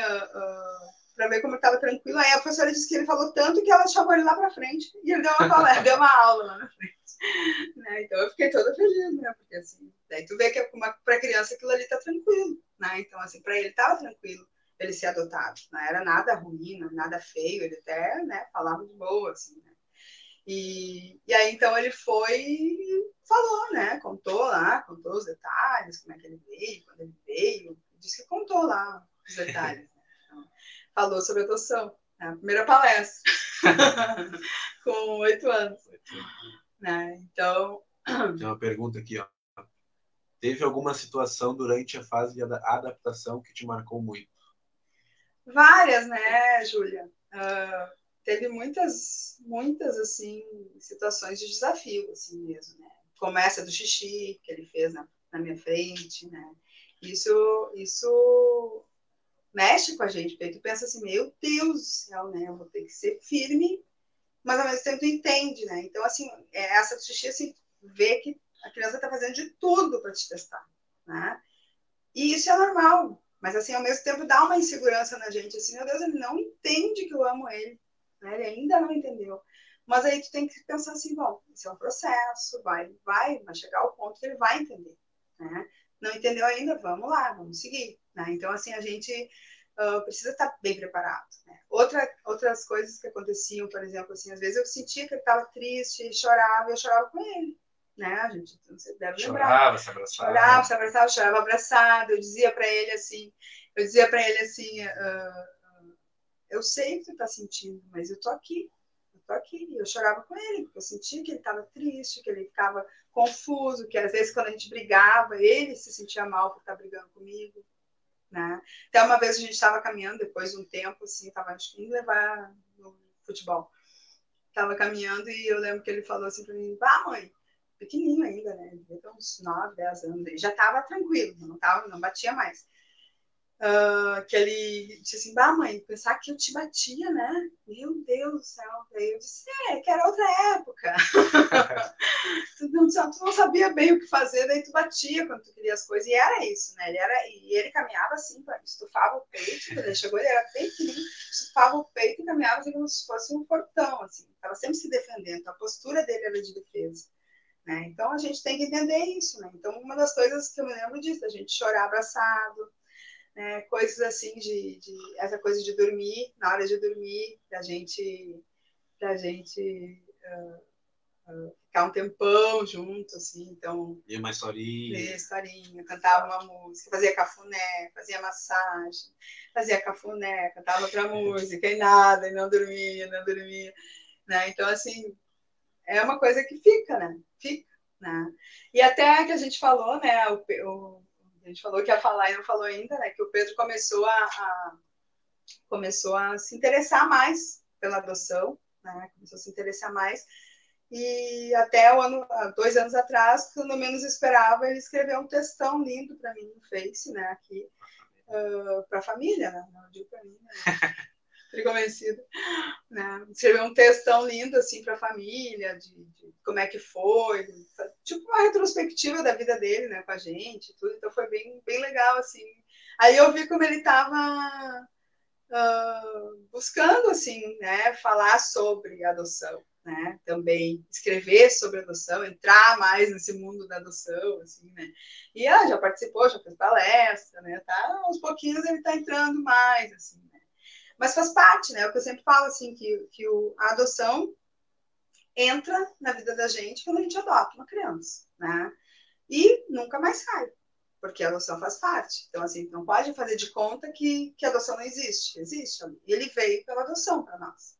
para ver como eu estava tranquilo. Aí a professora disse que ele falou tanto que ela chamou ele lá para frente e ele deu uma palestra, deu uma aula lá na frente. Né? Então eu fiquei toda feliz, né? Porque assim, daí tu vê que para criança aquilo ali tá tranquilo, né? Então, assim, para ele tava tranquilo ele ser adotado. Não era nada ruim, nada feio, ele até, né, falava de boa, assim, né? E aí então ele foi e falou, né? Contou os detalhes, como é que ele veio, quando ele veio, disse que contou lá os detalhes. Né? Então, falou sobre adoção, né? A primeira palestra, com 8 anos. Né? Então. Tem uma pergunta aqui, ó. Teve alguma situação durante a fase de adaptação que te marcou muito? Várias, né, Júlia? Teve muitas, assim, situações de desafio, assim mesmo, né? Começa do xixi que ele fez na minha frente, né? Isso mexe com a gente, porque tu pensa assim, meu Deus do céu, né? Eu vou ter que ser firme, mas ao mesmo tempo tu entende, né? Então, assim, essa do xixi, assim, vê que a criança tá fazendo de tudo para te testar, né? E isso é normal, mas assim, ao mesmo tempo dá uma insegurança na gente, assim, meu Deus, ele não entende que eu amo ele, né? Ele ainda não entendeu. Mas aí tu tem que pensar assim, bom, isso é um processo, vai chegar ao ponto que ele vai entender, né? Não entendeu ainda? Vamos lá, vamos seguir, né? Então, assim, a gente precisa estar bem preparado, né? Outras coisas que aconteciam, por exemplo, assim, às vezes eu sentia que ele estava triste, ele chorava, e eu chorava com ele, né? A gente, você deve lembrar. Chorava, se abraçava, chorava abraçado. Eu dizia para ele assim, eu sei o que tu tá sentindo, mas eu tô aqui. E eu chorava com ele, porque eu sentia que ele estava triste, que ele ficava confuso, que às vezes quando a gente brigava, ele se sentia mal por estar brigando comigo, né? Até uma vez a gente estava caminhando, depois de um tempo, assim, estava indo levar no futebol. Estava caminhando e eu lembro que ele falou assim para mim: mãe, pequenininho ainda, né? Devia ter uns 9, 10 anos. Ele já estava tranquilo, não batia mais. Que ele disse assim: mãe, pensar que eu te batia, né? Meu Deus do céu. Aí eu disse: que era outra época. tu não sabia bem o que fazer, daí tu batia quando tu queria as coisas. E era isso, né? Ele caminhava assim, estufava o peito, ele chegou, ele era bem pequenininho, estufava o peito e caminhava assim como se fosse um portão, assim. Estava sempre se defendendo, a postura dele era de defesa. Né? Então a gente tem que entender isso, né? Então uma das coisas que eu me lembro disso, a gente chorar abraçado, né? Coisas assim essa coisa de dormir, na hora de dormir, da gente ficar um tempão junto, assim, então... Lia uma historinha, cantava uma música, fazia cafuné, fazia massagem, fazia cafuné, cantava outra música e nada, e não dormia, né? Então, assim, é uma coisa que fica, né? Né? E até que a gente falou, né? A gente falou que ia falar e não falou ainda, né? Que o Pedro começou a se interessar mais pela adoção, né? Começou a se interessar mais. E até há 2 anos atrás, quando eu menos esperava, ele escreveu um textão lindo para mim no Face, né, aqui, para a família, né, não digo para mim, né, fiquei convencida, né, escreveu um textão lindo, assim, para a família, de como é que foi, tipo uma retrospectiva da vida dele, né, com a gente, tudo, então foi bem, bem legal, assim. Aí eu vi como ele estava buscando, assim, né, falar sobre adoção, né, também escrever sobre adoção, entrar mais nesse mundo da adoção, assim, né, e já participou, já fez palestra, né, tá, aos pouquinhos ele tá entrando mais, assim, né, mas faz parte, né, o que eu sempre falo, assim, que a adoção entra na vida da gente quando a gente adota uma criança, né, e nunca mais sai, porque a adoção faz parte. Então, assim, não pode fazer de conta que a adoção não existe. Existe. E ele veio pela adoção para nós.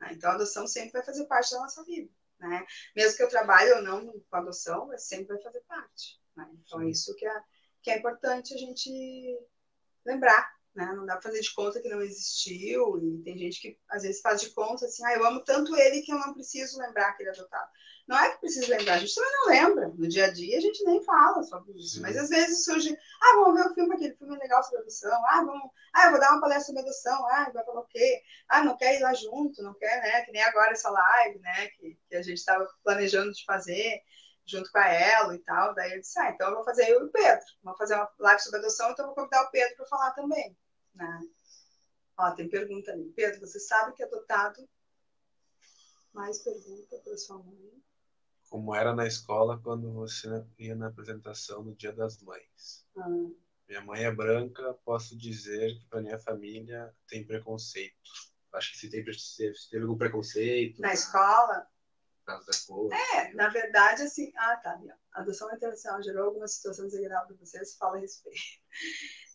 Né? Então, a adoção sempre vai fazer parte da nossa vida. Né? Mesmo que eu trabalhe ou não com adoção, mas sempre vai fazer parte. Né? Então, é isso que é importante a gente lembrar. Né? Não dá para fazer de conta que não existiu. E tem gente que, às vezes, faz de conta assim, eu amo tanto ele que eu não preciso lembrar que ele é adotado. Não é que precisa lembrar, a gente também não lembra. No dia a dia a gente nem fala sobre isso. Sim. Mas às vezes surge, vamos ver o filme, aquele filme legal sobre adoção. Eu vou dar uma palestra sobre adoção. Vai falar o quê? Não quer ir lá junto, não quer, né? Que nem agora essa live, né? Que a gente estava planejando de fazer junto com a Elo e tal. Daí eu disse, então eu vou fazer eu e o Pedro. Vamos fazer uma live sobre adoção, então eu vou convidar o Pedro para falar também. Né? Tem pergunta ali. Pedro, você sabe que é adotado? Mais pergunta para sua mãe. Como era na escola quando você ia na apresentação no Dia das Mães? Minha mãe é branca, posso dizer que para minha família tem preconceito. Acho que se teve algum preconceito. Na escola? Por causa da cor. Na verdade, assim. Tá. A adoção internacional gerou alguma situação desagradável para vocês? Fala a respeito.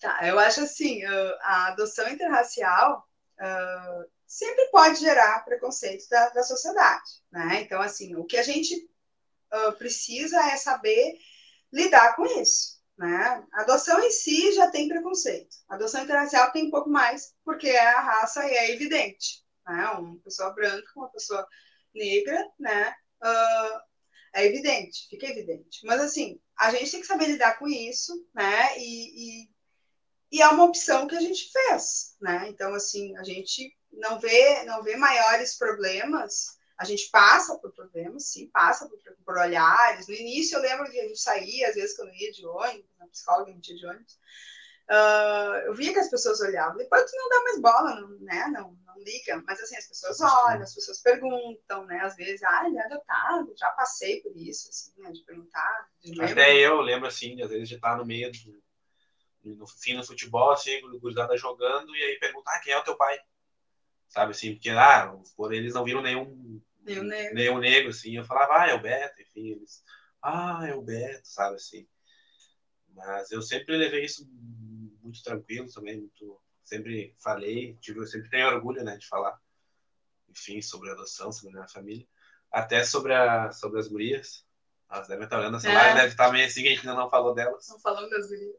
Tá, eu acho assim, a adoção interracial sempre pode gerar preconceito da sociedade, né? Então, assim, o que a gente precisa é saber lidar com isso, né? A adoção em si já tem preconceito. A adoção interracial tem um pouco mais, porque a raça é evidente, né? Uma pessoa branca, uma pessoa negra, né? É evidente, fica evidente. Mas, assim, a gente tem que saber lidar com isso, né? E é uma opção que a gente fez, né? Então, assim, a gente não vê maiores problemas. A gente passa por problemas, sim, passa por olhares. No início, eu lembro que a gente saía, às vezes, quando eu ia de ônibus, na psicóloga, a gente ia de ônibus, eu via que as pessoas olhavam. Depois tu não dá mais bola, né? Não liga. Mas, assim, as pessoas olham, as pessoas perguntam, né? Às vezes, ele é adotado, já passei por isso, assim, né? De perguntar. Até eu lembro, assim, às vezes de estar no meio no futebol, assim, o gurizada jogando, e aí perguntar quem é o teu pai? Sabe, assim, porque, por eles não viram nenhum negro, assim, eu falava, é o Beto, enfim, eles, é o Beto, sabe, assim. Mas eu sempre levei isso muito tranquilo também, sempre falei, eu sempre tenho orgulho, né, de falar, enfim, sobre a adoção, sobre a minha família, até sobre as gurias. Elas devem estar olhando essa live, deve estar meio assim que a gente ainda não falou delas. Não falamos das gurias.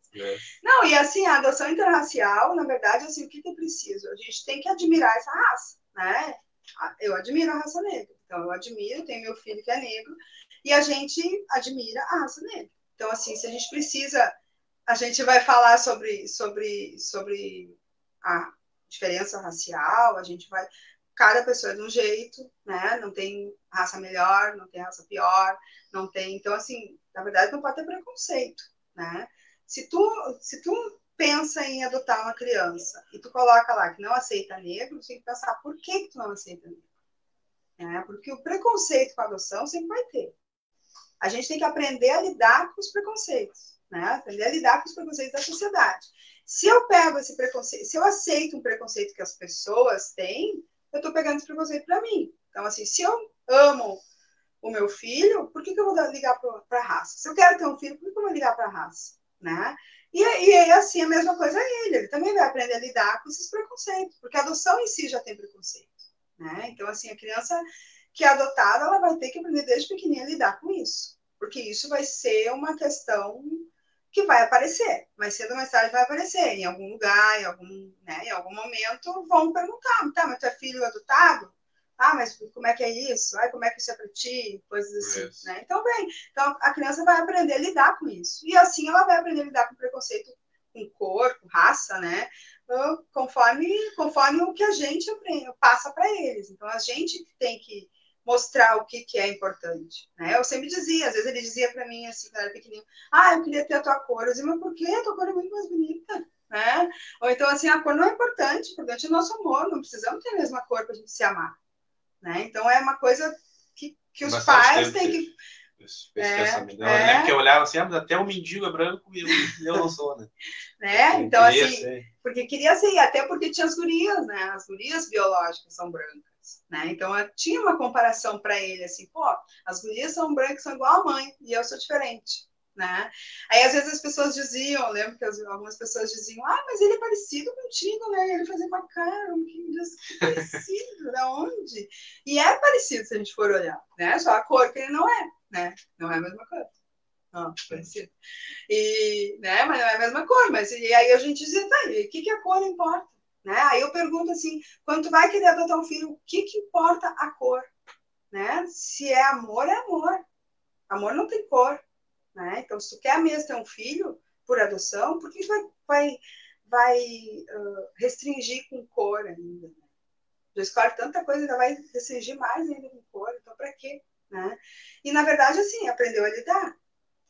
Não, e assim, a adoção interracial, na verdade, assim, o que é preciso? A gente tem que admirar essa raça, né? Eu admiro a raça negra. Então, eu admiro, tenho meu filho que é negro, e a gente admira a raça negra. Então, assim, se a gente precisa, a gente vai falar sobre a diferença racial, a gente vai... Cada pessoa é de um jeito, né? Não tem raça melhor, não tem raça pior, não tem... Então, assim, na verdade, não pode ter preconceito, né? Se tu pensa em adotar uma criança e tu coloca lá que não aceita negro, tu tem que pensar por que tu não aceita negro. Porque o preconceito com a adoção sempre vai ter. A gente tem que aprender a lidar com os preconceitos, né? Aprender a lidar com os preconceitos da sociedade. Se eu pego esse preconceito, se eu aceito um preconceito que as pessoas têm, eu estou pegando esse preconceito para mim. Então, assim, se eu amo o meu filho, por que eu vou ligar para a raça? Se eu quero ter um filho, por que eu vou ligar para a raça? Né? E aí, assim, a mesma coisa é ele também vai aprender a lidar com esses preconceitos, porque a adoção em si já tem preconceito. Né? Então, assim, a criança que é adotada, ela vai ter que aprender desde pequenininha a lidar com isso, porque isso vai ser uma questão que vai aparecer, mais cedo ou mais tarde vai aparecer, em algum lugar, em algum momento, vão perguntar, mas tu é filho adotado? Ah, mas como é que é isso? Ah, como é que isso é para ti? Coisas assim, Isso. né? Então, bem, então a criança vai aprender a lidar com isso. E assim ela vai aprender a lidar com preconceito com cor, com raça, né? Conforme o que a gente aprende, passa para eles. Então, a gente tem que mostrar o que é importante, né? Eu sempre dizia, às vezes ele dizia para mim, assim, quando eu era pequenininho, ah, eu queria ter a tua cor. Eu dizia, mas por quê? A tua cor é muito mais bonita, né? Ou então, assim, a cor não é importante, o importante é o nosso amor, não precisamos ter a mesma cor para a gente se amar, né? Então, é uma coisa que os Bastante pais tempo têm teve que... esse pensamento. Eu lembro que eu É, olhava assim, ah, mas até um mendigo é branco e eu não sou, né? né? Eu Então, queria assim, ser. porque queria ser, até porque tinha as gurias, né? As gurias biológicas são brancas, né? Então, tinha uma comparação para ele, assim, pô, as gurias são brancas, são igual a mãe, e eu sou diferente, né? Aí, às vezes, as pessoas diziam, eu lembro que algumas pessoas diziam, ah, mas ele é parecido contigo, né? Ele fazia uma cara, que parecido, da onde? E é parecido, se a gente for olhar, né? Só a cor que ele não é, né? Não é a mesma cor. Não, parecido. E, né, mas não é a mesma cor, mas e aí a gente diz, tá, e o que a cor importa? Né? Aí eu pergunto assim, quando tu vai querer adotar um filho, o que importa a cor? Né? Se é amor, é amor. Amor não tem cor. Né? Então, se tu quer mesmo ter um filho por adoção, por que vai restringir com cor ainda? Já escolhe tanta coisa, ainda vai restringir mais ainda com cor, então para quê? Né? E, na verdade, assim, aprendeu a lidar.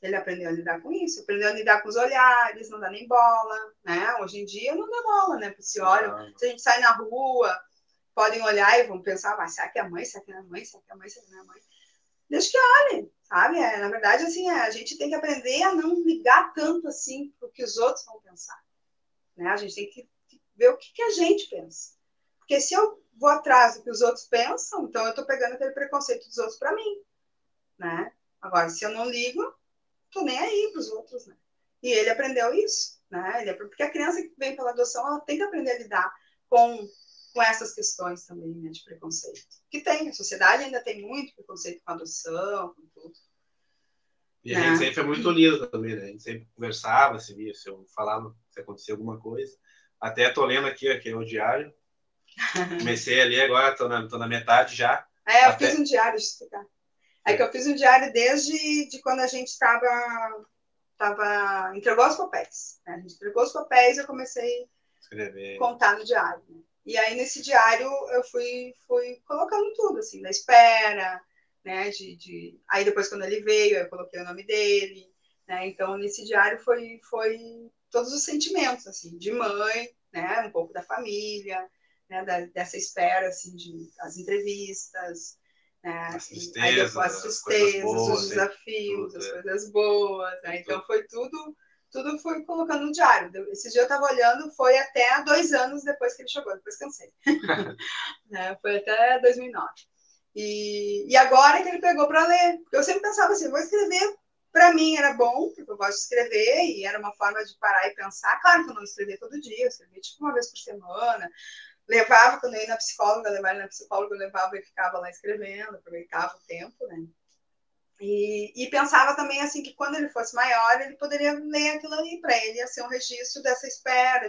Ele aprendeu a lidar com isso, aprendeu a lidar com os olhares, não dá nem bola, né? Hoje em dia não dá bola, né? Se olham, se a gente sai na rua, podem olhar e vão pensar, mas será que é a mãe? Será que é a mãe? Será que é a mãe? Será que não é a mãe? Deixa que olhem, sabe? Na verdade, assim, a gente tem que aprender a não ligar tanto assim pro que os outros vão pensar, né? A gente tem que ver o que a gente pensa. Porque se eu vou atrás do que os outros pensam, então eu estou pegando aquele preconceito dos outros para mim, né? Agora, se eu não ligo, tô nem aí para os outros, né? E ele aprendeu isso, né? Porque a criança que vem pela adoção, ela tem que aprender a lidar com essas questões também, né, de preconceito. Que tem, a sociedade ainda tem muito preconceito com a adoção, com tudo. E a gente Né? sempre foi muito unido também, né? A gente sempre conversava, se via, se eu falava, se acontecia alguma coisa. Até tô lendo aqui é o diário. Comecei ali agora, tô na metade já. Eu fiz um diário, deixa eu explicar. É que eu fiz um diário desde quando a gente entregou os papéis. Né? A gente entregou os papéis e eu comecei a contar no diário. Né? E aí, nesse diário, eu fui colocando tudo, assim, da espera, né? Aí, depois, quando ele veio, eu coloquei o nome dele. Né? Então, nesse diário foi todos os sentimentos, assim, de mãe, né? Um pouco da família, né? Dessa espera, assim, as entrevistas, né? Aí depois as tristezas, os desafios, as coisas boas. Né? Então, tudo foi colocando no diário. Esse dia eu estava olhando, foi até 2 anos depois que ele chegou, depois cansei. Né? Foi até 2009. E agora que ele pegou para ler, porque eu sempre pensava assim, vou escrever, para mim era bom, porque eu gosto de escrever, e era uma forma de parar e pensar. Claro que eu não escrevia todo dia, eu escrevia tipo uma vez por semana, levava, quando eu ia na psicóloga, eu levava e ficava lá escrevendo, aproveitava o tempo, né? E pensava também assim que quando ele fosse maior, ele poderia ler aquilo ali para ele, ia ser um registro dessa espera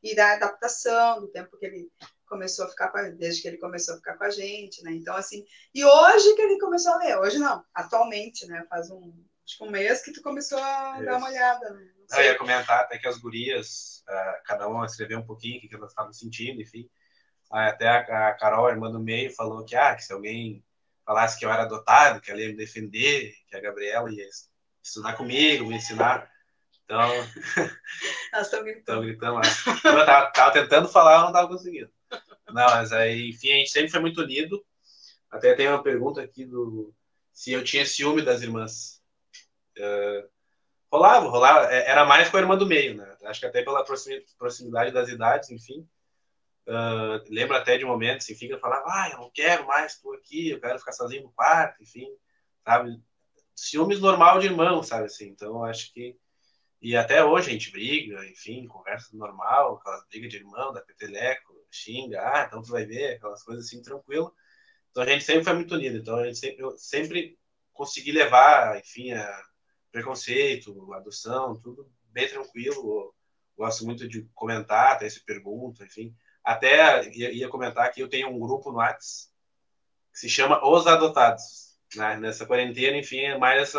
e da adaptação, do tempo que ele começou a ficar desde que ele começou a ficar com a gente, né? Então, assim, e hoje que ele começou a ler, hoje não, atualmente, né? Faz acho que um mês que tu começou a dar uma olhada. Né? Eu ia comentar até que as gurias, cada uma escreveu um pouquinho o que elas estavam sentindo, enfim. Até a Carol, a irmã do meio, falou que se alguém falasse que eu era adotado, que ela ia me defender, que a Gabriela ia estudar comigo, me ensinar. Então, elas estão gritando lá. Eu tava tentando falar, eu não tava conseguindo. Não, mas aí, enfim, a gente sempre foi muito unido. Até tem uma pergunta aqui se eu tinha ciúme das irmãs. Rolava. Era mais com a irmã do meio, né? Acho que até pela proximidade das idades, enfim. Lembro até de momentos, enfim, que eu falava, eu não quero mais, tô aqui, eu quero ficar sozinho no quarto, enfim, sabe? Ciúmes normal de irmão, sabe, assim, então acho que, e até hoje a gente briga, enfim, conversa normal, aquelas brigas de irmão, da peteleco, xinga, então tu vai ver, aquelas coisas assim, tranquilo, então a gente sempre foi muito unido, então eu sempre consegui levar, enfim, a preconceito, adoção, tudo bem tranquilo, gosto muito de comentar, até se pergunta, enfim, até ia comentar que eu tenho um grupo no WhatsApp que se chama Os Adotados. Né? Nessa quarentena, enfim, é mais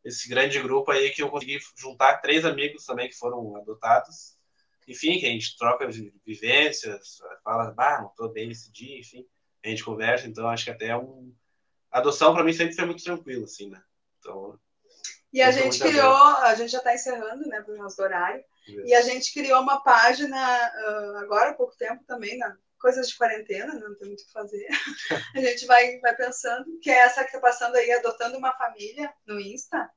esse grande grupo aí que eu consegui juntar 3 amigos também que foram adotados. Enfim, que a gente troca vivências, fala, não tô bem nesse dia, enfim, a gente conversa, então acho que até a adoção para mim sempre foi muito tranquilo, assim, né? Então, e a gente criou, a gente já está encerrando, né, por nosso horário, e a gente criou uma página agora há pouco tempo também, coisas de quarentena, não tem muito o que fazer. A gente vai pensando, que é essa que está passando aí, Adotando uma Família, no Insta.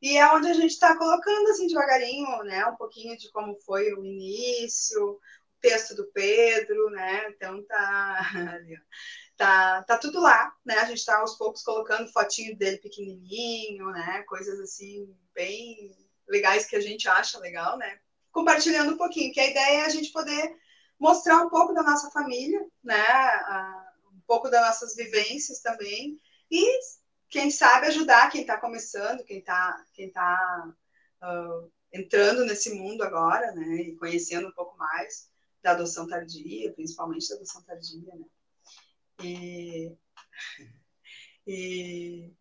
E é onde a gente está colocando, assim, devagarinho, né, um pouquinho de como foi o início, o texto do Pedro, né, então tá tudo lá, né, a gente está aos poucos colocando fotinho dele pequenininho, né, coisas assim, bem legais que a gente acha legal, né, compartilhando um pouquinho, que a ideia é a gente poder mostrar um pouco da nossa família, né, um pouco das nossas vivências também, e quem sabe ajudar quem está começando, quem tá entrando nesse mundo agora, né, e conhecendo um pouco mais da adoção tardia, principalmente da adoção tardia, né.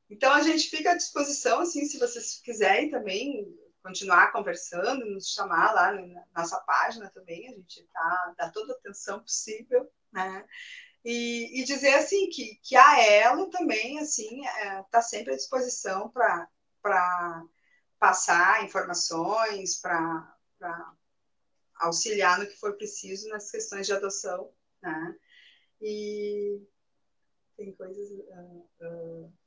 Então a gente fica à disposição, assim, se vocês quiserem também continuar conversando, nos chamar lá na nossa página também, a gente dá toda a atenção possível, né. E dizer assim que a Elo também assim está sempre à disposição para passar informações, para auxiliar no que for preciso nas questões de adoção, né? E tem coisas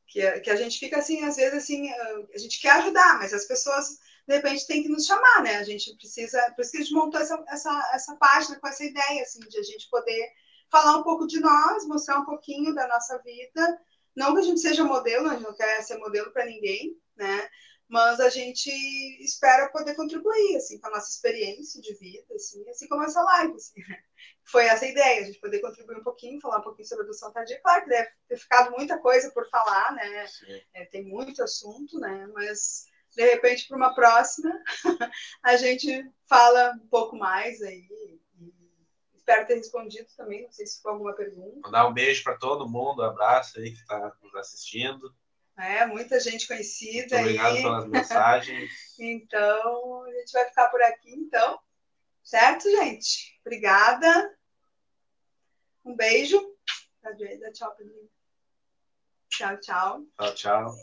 que a gente fica assim, às vezes assim, a gente quer ajudar, mas as pessoas de repente têm que nos chamar, né? A gente precisa, por isso que a gente montou essa página com essa ideia assim de a gente poder falar um pouco de nós, mostrar um pouquinho da nossa vida. Não que a gente seja modelo, a gente não quer ser modelo para ninguém, né? Mas a gente espera poder contribuir, assim, com a nossa experiência de vida, assim como essa live, assim, né? Foi essa a ideia, a gente poder contribuir um pouquinho, falar um pouquinho sobre adoção tardia. Claro que deve ter ficado muita coisa por falar, né? Tem muito assunto, né? Mas, de repente, para uma próxima, a gente fala um pouco mais aí. Espero ter respondido também, não sei se ficou alguma pergunta. Mandar um beijo para todo mundo, um abraço aí que está nos assistindo. Muita gente conhecida. Muito obrigado aí pelas mensagens. Então, a gente vai ficar por aqui, então. Certo, gente? Obrigada. Um beijo. Dá tchau, Pedrinho. Tchau, tchau. Tchau, tchau.